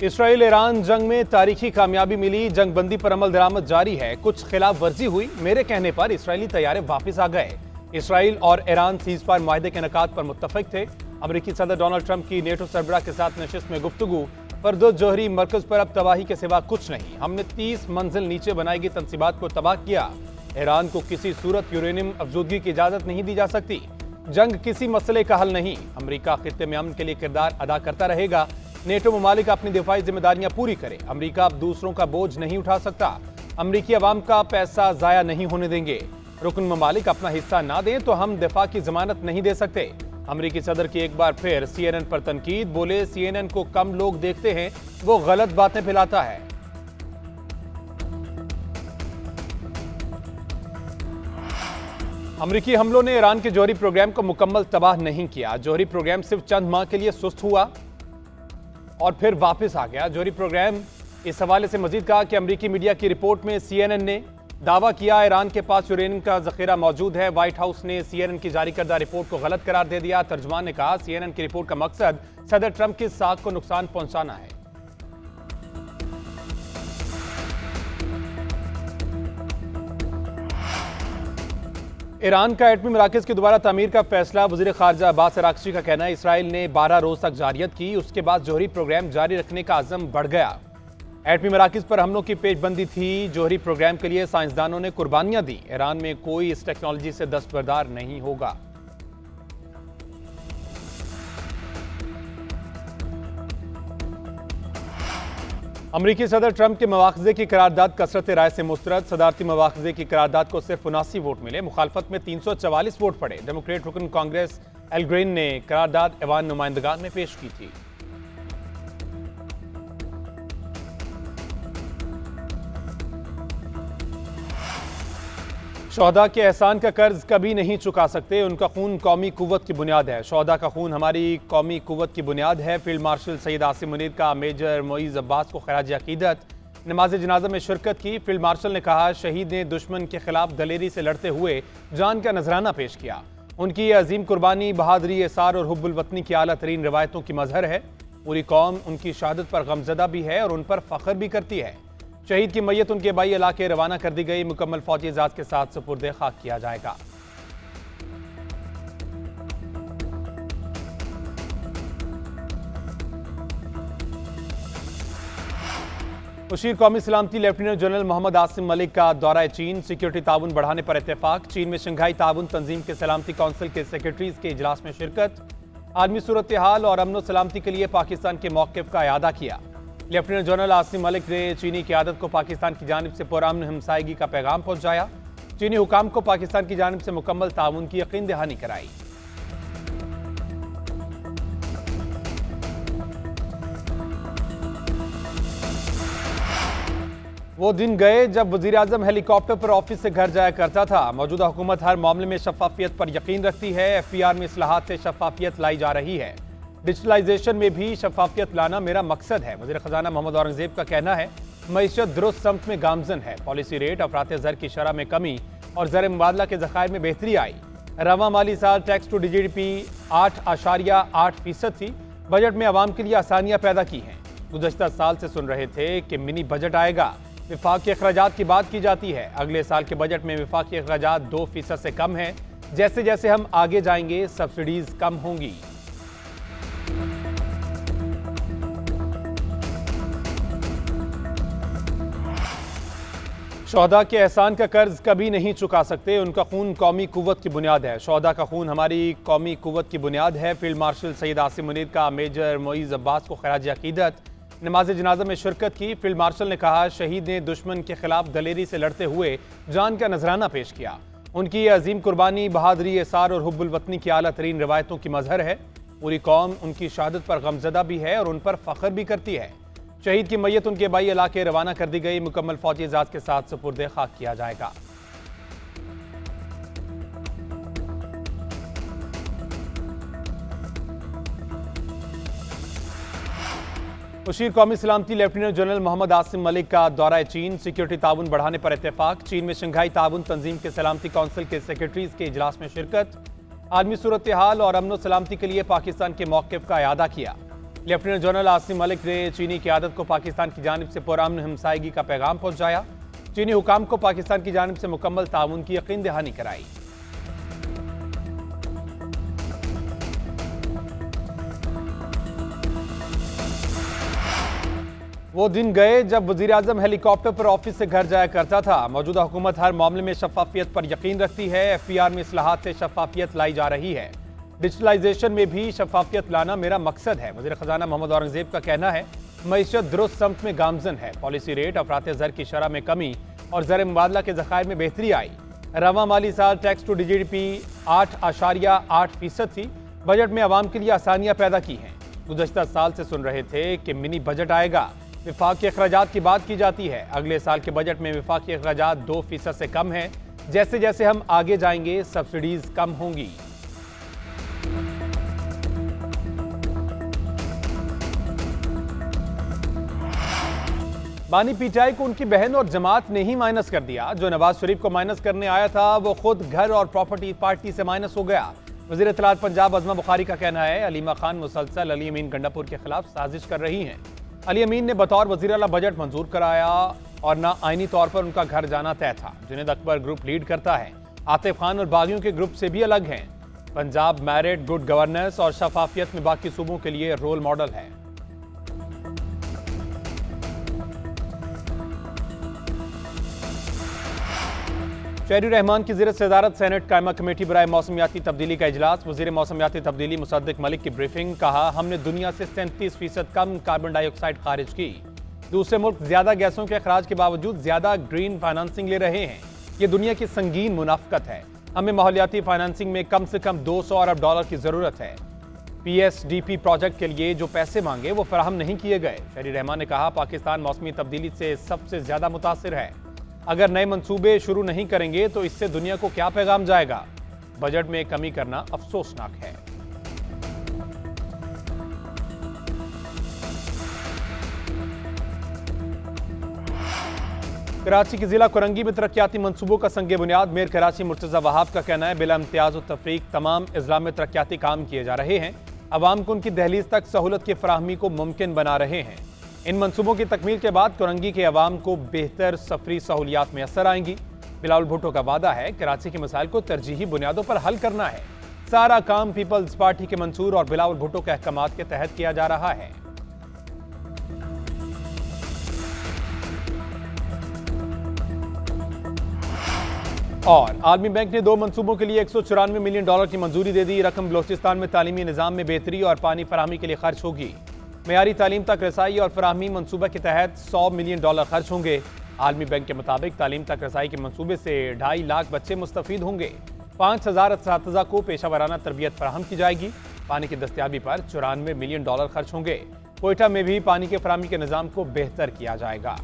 Israel Iran जंग में तारीखी कामयाबी मिली, जंग बंदी पर अमल दरामद जारी है। कुछ खिलाफ वर्जी हुई, मेरे कहने पर इसराइली तैयारे वापस आ गए। इसराइल और ईरान सीजफायर मुआहदे के इनेकाद पर मुत्तफिक थे। अमेरिकी सदर डोनाल्ड ट्रंप की नेटो सरबराह के साथ नशिस्त में गुफ्तगू। फरदो जोहरी मरकज पर अब तबाही के सिवा कुछ नहीं। हमने 30 मंजिल नीचे बनाई गई तंसीबात को तबाह किया। ईरान को किसी सूरत यूरेनियम अफजूदगी की इजाजत नहीं दी जा सकती। जंग किसी मसले का हल नहीं। अमेरिका खित्ते में अमन के लिए किरदार अदा करता रहेगा। नेटो ममालिक अपनी दिफाई जिम्मेदारियां पूरी करे। अमेरिका अब दूसरों का बोझ नहीं उठा सकता। अमेरिकी अवाम का पैसा जाया नहीं होने देंगे। रुकन ममालिक अपना हिस्सा ना दें तो हम दिफा की जमानत नहीं दे सकते। अमेरिकी सदर की एक बार फिर CNN पर तनकीद। बोले CNN को कम लोग देखते हैं, वो गलत बातें फैलाता है। अमेरिकी हमलों ने ईरान के जौहरी प्रोग्राम को मुकम्मल तबाह नहीं किया। जौहरी प्रोग्राम सिर्फ चंद माह के लिए सुस्त हुआ और फिर वापस आ गया। जौहरी प्रोग्राम इस हवाले से मजीद कहा कि अमेरिकी मीडिया की रिपोर्ट में CNN ने दावा किया ईरान के पास यूरेनियम का जखीरा मौजूद है। व्हाइट हाउस ने CNN की जारी करदा रिपोर्ट को गलत करार दे दिया। तर्जुमान ने कहा CNN की रिपोर्ट का मकसद सदर ट्रंप की साख को नुकसान पहुंचाना है। ईरान का एटमी मराकज की दोबारा तामीर का फैसला। वज़ीर ख़ारजा अब्बास अराग़ची का कहना है इसराइल ने 12 रोज तक जारियत की, उसके बाद जौहरी प्रोग्राम जारी रखने का अज़म बढ़ गया। एटमी मराकज पर हमलों की पेचबंदी थी। जौहरी प्रोग्राम के लिए साइंसदानों ने कुर्बानियां दी। ईरान में कोई इस टेक्नोलॉजी से दस्तबरदार नहीं होगा। अमरीकी सदर ट्रंप के मवाख़ज़े की करारदाद कसरत राय से मुस्तरद। सदारती मवाख़ज़े की करारदाद को सिर्फ 79 वोट मिले। मुखालफत में 344 वोट पड़े। डेमोक्रेट रुकन कांग्रेस एल ग्रेन ने करारदाद ऐवान नुमाइंदगान में पेश की थी। शोहदा के एहसान का कर्ज कभी नहीं चुका सकते। उनका खून कौमी कुव्वत की बुनियाद है। शोहदा का खून हमारी कौमी कुव्वत की बुनियाद है। फील्ड मार्शल सैयद आसिम मुनीर का मेजर मोइज़ अब्बास को खराज अकीदत। नमाज जनाजा में शिरकत की। फील्ड मार्शल ने कहा शहीद ने दुश्मन के खिलाफ दलेरी से लड़ते हुए जान का नजराना पेश किया। उनकी ये अजीम कुर्बानी बहादुरी, एसार और हुब्बुल वतनी की आला तरीन रिवायतों की मजहर है। पूरी कौम उनकी शहादत पर गमजदा भी है और उन पर फख्र भी करती है। शहीद की मैयत उनके बाई इलाके रवाना कर दी गई। मुकम्मल फौजी एजाज के साथ सुपुर्दे खाक किया जाएगा। मुशीर कौमी सलामती लेफ्टिनेंट जनरल मोहम्मद आसिम मलिक का दौरा चीन। सिक्योरिटी ताउन बढ़ाने पर इत्तेफाक। चीन में शंघाई ताउन तंजीम के सलामती काउंसिल के सेक्रेटरीज के इजलास में शिरकत। आलमी सूरत हाल और अमन सलामती के लिए पाकिस्तान के मौक़िफ़ का इआदा किया। लेफ्टिनेंट जनरल आसिम मलिक ने चीनी क़यादत को पाकिस्तान की जानिब से पुरअमन हमसायगी का पैगाम पहुंचाया। चीनी हुकाम को पाकिस्तान की जानिब से मुकम्मल ताउन की यकीन दहानी कराई। वो दिन गए जब वज़ीर आज़म हेलीकॉप्टर पर ऑफिस से घर जाया करता था। मौजूदा हुकूमत हर मामले में शफाफियत पर यकीन रखती है। FPR में इस्लाहात से शफाफियत लाई जा रही है। डिजिटलाइजेशन में भी शफाफियत लाना मेरा मकसद है। वज़ीर ख़जाना मोहम्मद औरंगज़ेब का कहना है मईशत दुरुस्त समत में गामजन है। पॉलिसी रेट, अफरात ज़र की शरह में कमी और ज़र मुबादला के ज़खायर में बेहतरी आई। रवा माली साल टैक्स टू GDP 8.8% थी। बजट में आवाम के लिए आसानियाँ पैदा की हैं। गुज़श्ता साल से सुन रहे थे कि मिनी बजट आएगा। विफाकी अखराजात की बात की जाती है। अगले साल के बजट में विफाकी अखराजात 2% से कम है। जैसे जैसे हम आगे जाएंगे सब्सिडीज कम होंगी। शोहदा के एहसान का कर्ज कभी नहीं चुका सकते। उनका खून कौमी कुव्वत की बुनियाद है। शोहदा का खून हमारी कौमी कुव्वत की बुनियाद है। फील्ड मार्शल सैयद आसिम मुनीर का मेजर मोइज़ अब्बास को खराज अकीदत। नमाज जनाजा में शिरकत की। फील्ड मार्शल ने कहा शहीद ने दुश्मन के खिलाफ दलेरी से लड़ते हुए जान का नजराना पेश किया। उनकी ये अजीम कुर्बानी बहादुरी, एसार और हुब्बुल वतनी की आला तरीन रिवायतों की मजहर है। पूरी कौम उनकी शहादत पर गमजदा भी है और उन पर फख्र भी करती है। शहीद की मैयत उनके बाई इलाके रवाना कर दी गई। मुकम्मल फौजी एजाज के साथ सुपुर्दे खाक किया जाएगा। मुशीर कौमी सलामती लेफ्टिनेंट जनरल मोहम्मद आसिम मलिक का दौरा चीन। सिक्योरिटी ताउन बढ़ाने पर इत्तेफाक। चीन में शंघाई ताउन तंजीम के सलामती काउंसिल के सेक्रेटरीज के इजलास में शिरकत। आलमी सूरत हाल और अमन सलामती के लिए पाकिस्तान के मौक़िफ़ का इआदा किया। लेफ्टिनेंट जनरल आसिम मलिक ने चीनी क़यादत को पाकिस्तान की जानिब से पुरअमन हमसायगी का पैगाम पहुंचाया। चीनी हुकाम को पाकिस्तान की जानिब से मुकम्मल ताउन की यकीन दहानी कराई। वो दिन गए जब वजीर आजम हेलीकॉप्टर पर ऑफिस से घर जाया करता था। मौजूदा हुकूमत हर मामले में शफाफियत पर यकीन रखती है। FPR में इस्लाहात से शफाफियत लाई जा रही है। डिजिटलाइजेशन में भी शफाफियत लाना मेरा मकसद है। वज़ीर ख़जाना मोहम्मद औरंगज़ेब का कहना है मईशत दुरुस्त समत में गामजन है। पॉलिसी रेट अफरात ज़र की शरह में कमी और ज़र मुबादला के ज़खायर में बेहतरी आई। रवा माली साल टैक्स टू GDP 8.8% थी। बजट में आवाम के लिए आसानियाँ पैदा की हैं। गुज़श्ता साल से सुन रहे थे कि मिनी बजट आएगा। विफाकी अखराजात की बात की जाती है। अगले साल के बजट में विफाकी अखराजात 2% से कम हैं। जैसे जैसे हम आगे जाएंगे सब्सिडीज कम होंगी। बानी पीटीआई को उनकी बहन और जमात ने ही माइनस कर दिया। जो नवाज शरीफ को माइनस करने आया था वो खुद घर और प्रॉपर्टी पार्टी से माइनस हो गया। वज़ीर इत्तलात पंजाब अज़मा बुखारी का कहना है अलीमा खान मुसलसल अली अमीन गंडापुर के खिलाफ साजिश कर रही हैं। अली अमीन ने बतौर वज़ीर आला बजट मंजूर कराया और ना आईनी तौर पर उनका घर जाना तय था। जुनैद अकबर ग्रुप लीड करता है। आतिफ खान और बागियों के ग्रुप से भी अलग हैं। पंजाब मेरिट, गुड गवर्नेंस और शफाफियत में बाकी सूबों के लिए रोल मॉडल है। शहरी रहमान की ज़िरत सदारत सेनेट कायमा कमेटी बराए मौसमियाती तब्दीली का इजलास। वज़ीर मौसमियाती तब्दीली मुसद्दिक मलिक की ब्रीफिंग। कहा हमने दुनिया से 37% कम कार्बन डाइऑक्साइड खारिज की। दूसरे मुल्क ज्यादा गैसों के अखराज के बावजूद ज्यादा ग्रीन फाइनेंसिंग ले रहे हैं। ये दुनिया की संगीन मुनाफकत है। हमें माहौलियाती फाइनेंसिंग में कम से कम 200 अरब डॉलर की जरूरत है। PSDP प्रोजेक्ट के लिए जो पैसे मांगे वो फराहम नहीं किए गए। शहरी रहमान ने कहा पाकिस्तान मौसमी तब्दीली से सबसे ज्यादा मुतासिर है। अगर नए मंसूबे शुरू नहीं करेंगे तो इससे दुनिया को क्या पैगाम जाएगा। बजट में कमी करना अफसोसनाक है। कराची के जिला कुरंगी में तरक्याती मंसूबों का संगे बुनियाद। मेयर कराची मुर्तजा वहाब का कहना है बिला इम्तियाज और तफरीक तमाम अजला में तरक्याती काम किए जा रहे हैं। अवाम को उनकी दहलीज तक सहूलत की फराहमी को मुमकिन बना रहे हैं। इन मंसूबों की तकमील के बाद कुरंगी के अवाम को बेहतर सफरी सहूलियात में असर आएंगी। बिलावल भुट्टो का वादा है कराची के मसाइल को तरजीही बुनियादों पर हल करना है। सारा काम पीपल्स पार्टी के मंसूर और बिलावल भुट्टो के अहकामात के तहत किया जा रहा है। और आलमी बैंक ने 2 मंसूबों के लिए 194 मिलियन डॉलर की मंजूरी दे दी। रकम बलोचिस्तान में तालीमी निज़ाम में बेहतरी और पानी फराहमी के लिए खर्च होगी। मयारी तालीम तक रसाई और फराहमी मंसूबे के तहत 100 मिलियन डॉलर खर्च होंगे। आलमी बैंक के मुताबिक तालीम तक रसाई के मंसूबे से 2.5 लाख बच्चे मुस्तफीद होंगे। 5000 असातिज़ा को पेशा वराना तरबियत फराहम की जाएगी। पानी की दस्तियाबी पर 94 मिलियन डॉलर खर्च होंगे। कोयटा में भी पानी के फराहमी के निज़ाम को बेहतर किया जाएगा।